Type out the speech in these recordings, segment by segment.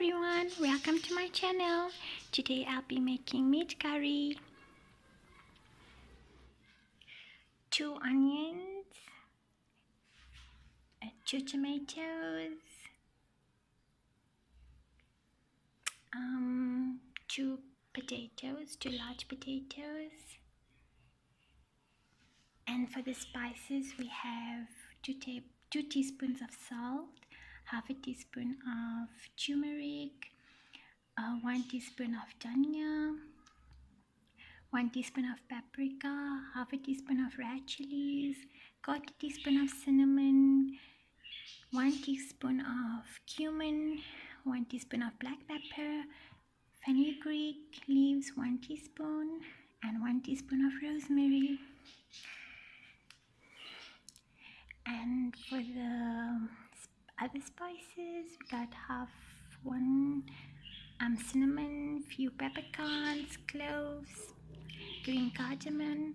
everyone, welcome to my channel. Today I'll be making meat curry. 2 onions, 2 tomatoes, 2 potatoes, 2 large potatoes. And for the spices we have 2 teaspoons of salt, half a teaspoon of turmeric, 1 teaspoon of dhania, 1 teaspoon of paprika, half a teaspoon of red chilies, 1/4 teaspoon of cinnamon, 1 teaspoon of cumin, 1 teaspoon of black pepper, fenugreek leaves 1 teaspoon, and 1 teaspoon of rosemary. And for the other spices, we got half 1 cinnamon, few peppercorns, cloves, green cardamom,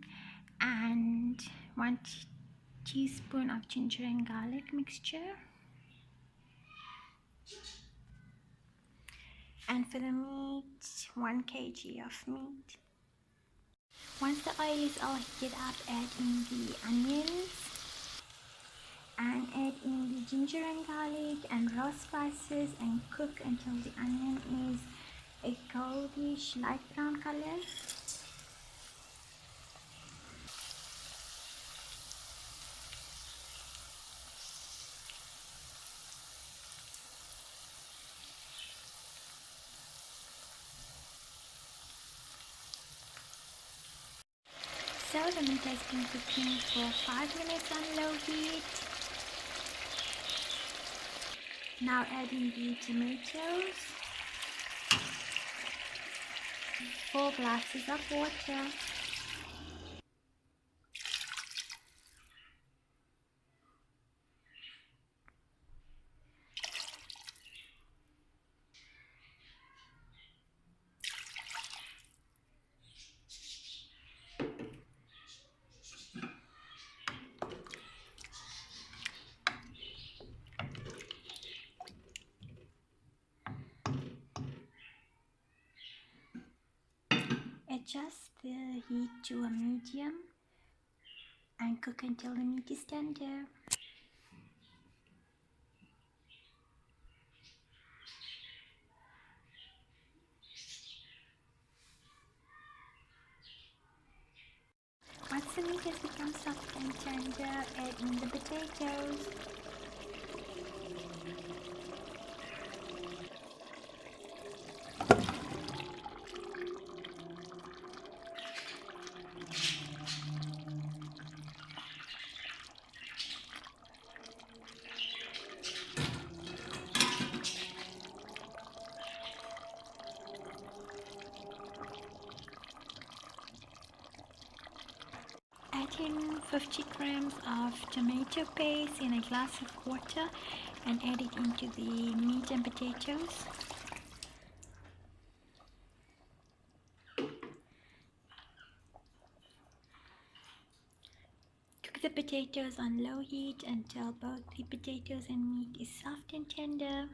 and 1 teaspoon of ginger and garlic mixture. And for the meat, 1 kg of meat. Once the oil is all heated up, add in the onions and add in the ginger and garlic and raw spices and cook until the onion is a goldish light brown color. So the meat has been cooking for 5 minutes on low heat. Now adding the tomatoes, 4 glasses of water, adjust the heat to a medium and cook until the meat is tender. Once the meat has become soft and tender, add in the potatoes. Add in 50 grams of tomato paste in a glass of water and add it into the meat and potatoes. Cook the potatoes on low heat until both the potatoes and meat is soft and tender.